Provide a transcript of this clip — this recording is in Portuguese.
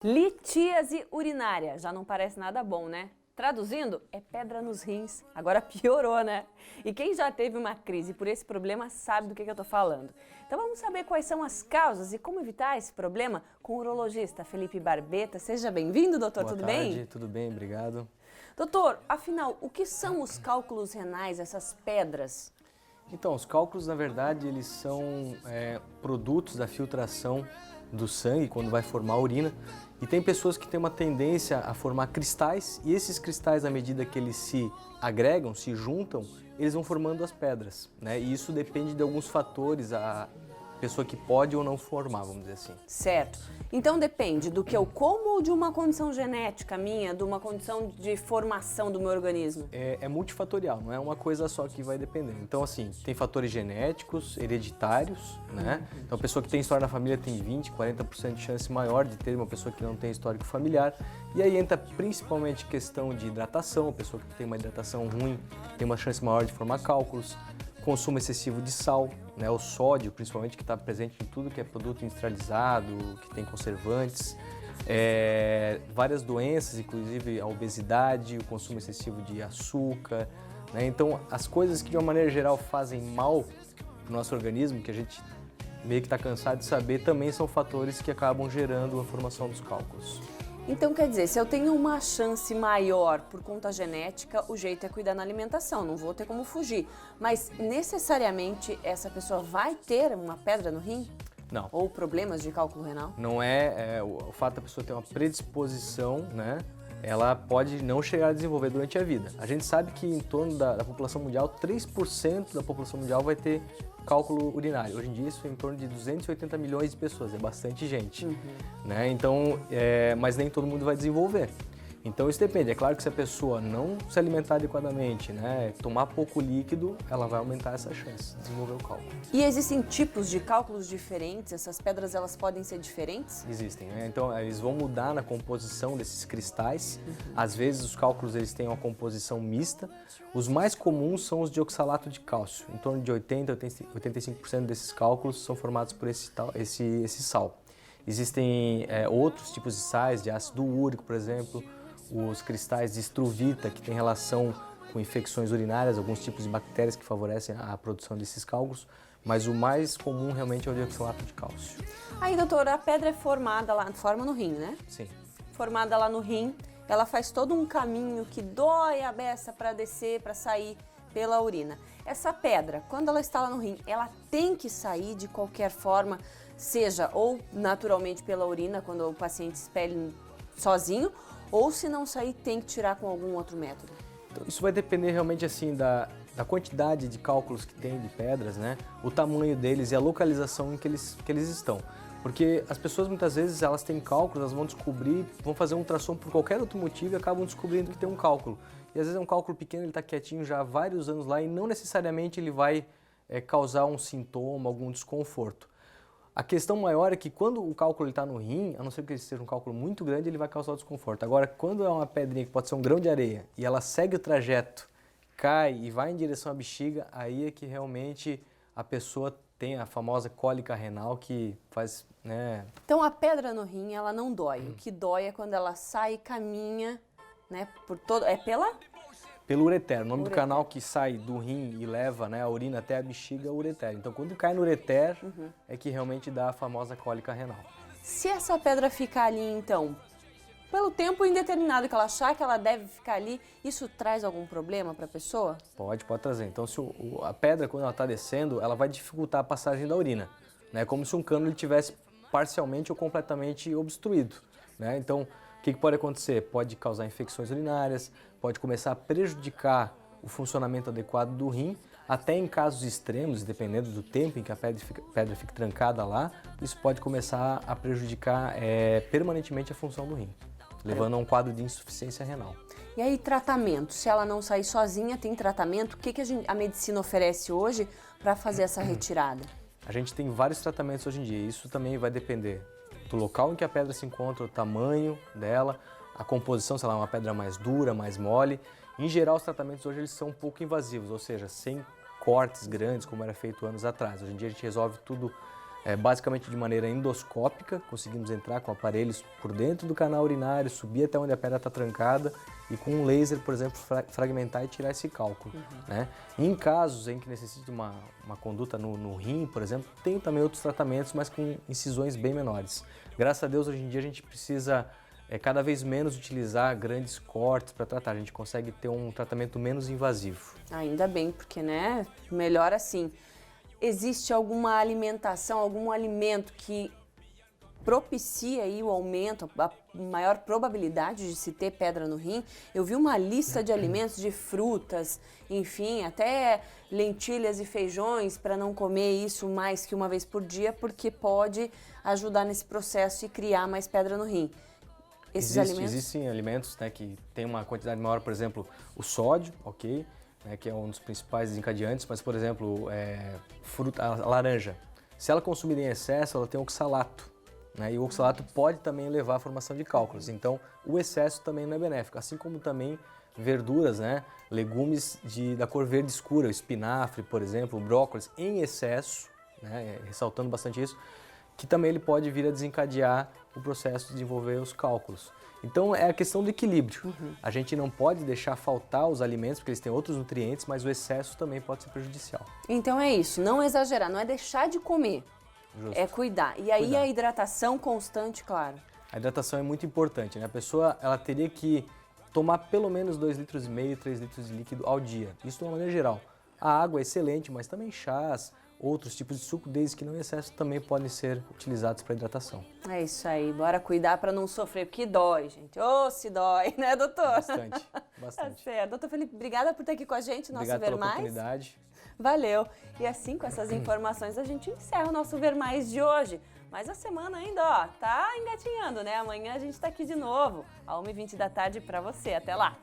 Litíase urinária, já não parece nada bom, né? Traduzindo, é pedra nos rins. Agora piorou, né? E quem já teve uma crise por esse problema sabe do que eu tô falando. Então vamos saber quais são as causas e como evitar esse problema com o urologista Felipe Barbeta. Seja bem-vindo, doutor, tudo bem? Boa tarde, tudo bem, obrigado. Doutor, afinal, o que são os cálculos renais, essas pedras? Então, os cálculos, na verdade, eles são produtos da filtração do sangue quando vai formar a urina. E tem pessoas que têm uma tendência a formar cristais e esses cristais, à medida que eles se agregam, se juntam, eles vão formando as pedras, né? E isso depende de alguns fatores, a pessoa que pode ou não formar, vamos dizer assim. Certo. Então depende do que eu como ou de uma condição genética minha, de uma condição de formação do meu organismo? É multifatorial, não é uma coisa só que vai depender. Então, assim, tem fatores genéticos, hereditários, né? Então, a pessoa que tem história na família tem 20, 40% de chance maior de ter uma pessoa que não tem histórico familiar. E aí entra principalmente questão de hidratação, a pessoa que tem uma hidratação ruim tem uma chance maior de formar cálculos. Consumo excessivo de sal, né, o sódio principalmente, que está presente em tudo que é produto industrializado, que tem conservantes, várias doenças, inclusive a obesidade, o consumo excessivo de açúcar, né? Então as coisas que de uma maneira geral fazem mal para o nosso organismo, que a gente meio que está cansado de saber, também são fatores que acabam gerando a formação dos cálculos. Então, quer dizer, se eu tenho uma chance maior por conta genética, o jeito é cuidar na alimentação, não vou ter como fugir. Mas, necessariamente, essa pessoa vai ter uma pedra no rim? Não. Ou problemas de cálculo renal? Não o fato da pessoa ter uma predisposição, né? Ela pode não chegar a desenvolver durante a vida. A gente sabe que em torno da população mundial, 3% da população mundial vai ter cálculo urinário. Hoje em dia isso é em torno de 280 milhões de pessoas, é bastante gente, né? Então, mas nem todo mundo vai desenvolver. Então isso depende, é claro que se a pessoa não se alimentar adequadamente, né, tomar pouco líquido, ela vai aumentar essa chance de desenvolver o cálculo. E existem tipos de cálculos diferentes? Essas pedras elas podem ser diferentes? Existem, né? Então eles vão mudar na composição desses cristais. Às vezes os cálculos eles têm uma composição mista. Os mais comuns são os de oxalato de cálcio. Em torno de 85% desses cálculos são formados por esse sal. Existem outros tipos de sais, de ácido úrico, por exemplo, os cristais de estruvita, que tem relação com infecções urinárias, alguns tipos de bactérias que favorecem a produção desses cálculos, mas o mais comum realmente é o de oxalato de cálcio. Aí, doutora, a pedra é formada lá, forma no rim, né? Sim. Formada lá no rim, ela faz todo um caminho que dói a beça para descer, para sair pela urina. Essa pedra, quando ela está lá no rim, ela tem que sair de qualquer forma, seja ou naturalmente pela urina, quando o paciente expele sozinho, ou se não sair, tem que tirar com algum outro método? Então, isso vai depender realmente assim da quantidade de cálculos que tem de pedras, né? O tamanho deles e a localização em que eles estão. Porque as pessoas muitas vezes elas têm cálculos, elas vão descobrir, vão fazer um ultrassom por qualquer outro motivo e acabam descobrindo que tem um cálculo. E às vezes é um cálculo pequeno, ele está quietinho já há vários anos lá e não necessariamente ele vai causar um sintoma, algum desconforto. A questão maior é que quando o cálculo está no rim, a não ser que ele seja um cálculo muito grande, ele vai causar desconforto. Agora, quando é uma pedrinha que pode ser um grão de areia e ela segue o trajeto, cai e vai em direção à bexiga, aí é que realmente a pessoa tem a famosa cólica renal que faz, né? Então a pedra no rim, ela não dói. O que dói é quando ela sai e caminha, né, por todo... Pelo ureter. O nome do canal que sai do rim e leva, né, a urina até a bexiga é o ureter. Então, quando cai no ureter, é que realmente dá a famosa cólica renal. Se essa pedra ficar ali, então, pelo tempo indeterminado que ela achar que ela deve ficar ali, isso traz algum problema para a pessoa? Pode trazer. Então, se a pedra, quando ela está descendo, ela vai dificultar a passagem da urina, né? Como se um cano tivesse parcialmente ou completamente obstruído, né? Então, o que pode acontecer? Pode causar infecções urinárias, pode começar a prejudicar o funcionamento adequado do rim, até em casos extremos, dependendo do tempo em que a pedra fica trancada lá, isso pode começar a prejudicar permanentemente a função do rim, levando a um quadro de insuficiência renal. E aí, tratamento? Se ela não sair sozinha, tem tratamento? O que a medicina oferece hoje para fazer essa retirada? A gente tem vários tratamentos hoje em dia, isso também vai depender do local em que a pedra se encontra, o tamanho dela, a composição, se ela é uma pedra mais dura, mais mole. Em geral, os tratamentos hoje eles são um pouco invasivos, ou seja, sem cortes grandes como era feito anos atrás. Hoje em dia a gente resolve tudo basicamente de maneira endoscópica, conseguimos entrar com aparelhos por dentro do canal urinário, subir até onde a pedra está trancada e com um laser, por exemplo, fragmentar e tirar esse cálculo. Né? E em casos em que necessite uma conduta no rim, por exemplo, tem também outros tratamentos, mas com incisões bem menores. Graças a Deus, hoje em dia a gente precisa cada vez menos utilizar grandes cortes para tratar, a gente consegue ter um tratamento menos invasivo. Ainda bem, porque, né, melhor assim. Existe alguma alimentação, algum alimento que propicia aí o aumento, a maior probabilidade de se ter pedra no rim? Eu vi uma lista de alimentos, de frutas, enfim, até lentilhas e feijões para não comer isso mais que uma vez por dia, porque pode ajudar nesse processo e criar mais pedra no rim. Existem alimentos, né, que tem uma quantidade maior, por exemplo, o sódio, ok? Que é um dos principais desencadeantes, mas, por exemplo, a laranja. Se ela consumir em excesso, ela tem oxalato, né? E o oxalato pode também levar à formação de cálculos. Então, o excesso também não é benéfico, assim como também verduras, né? Legumes da cor verde escura, o espinafre, por exemplo, o brócolis, em excesso, né? Ressaltando bastante isso, que também ele pode vir a desencadear o processo de desenvolver os cálculos. Então é a questão do equilíbrio. A gente não pode deixar faltar os alimentos, porque eles têm outros nutrientes, mas o excesso também pode ser prejudicial. Então é isso, não exagerar, não é deixar de comer, Justo. é cuidar. E aí a hidratação constante, claro. A hidratação é muito importante, né? A pessoa ela teria que tomar pelo menos 2,5 litros, 3 litros de líquido ao dia. Isso de uma maneira geral. A água é excelente, mas também chás, outros tipos de suco, desde que não em excesso, também podem ser utilizados para hidratação. É isso aí, bora cuidar para não sofrer, porque dói, gente. Ô, se dói, né, doutor? Bastante, bastante. Tá certo. Doutor Felipe, obrigada por estar aqui com a gente no nosso Obrigado Ver pela Mais. oportunidade. Valeu. E assim, com essas informações, a gente encerra o nosso Ver Mais de hoje. Mas a semana ainda, ó, tá engatinhando, né? Amanhã a gente tá aqui de novo, às 1h20 da tarde para você. Até lá!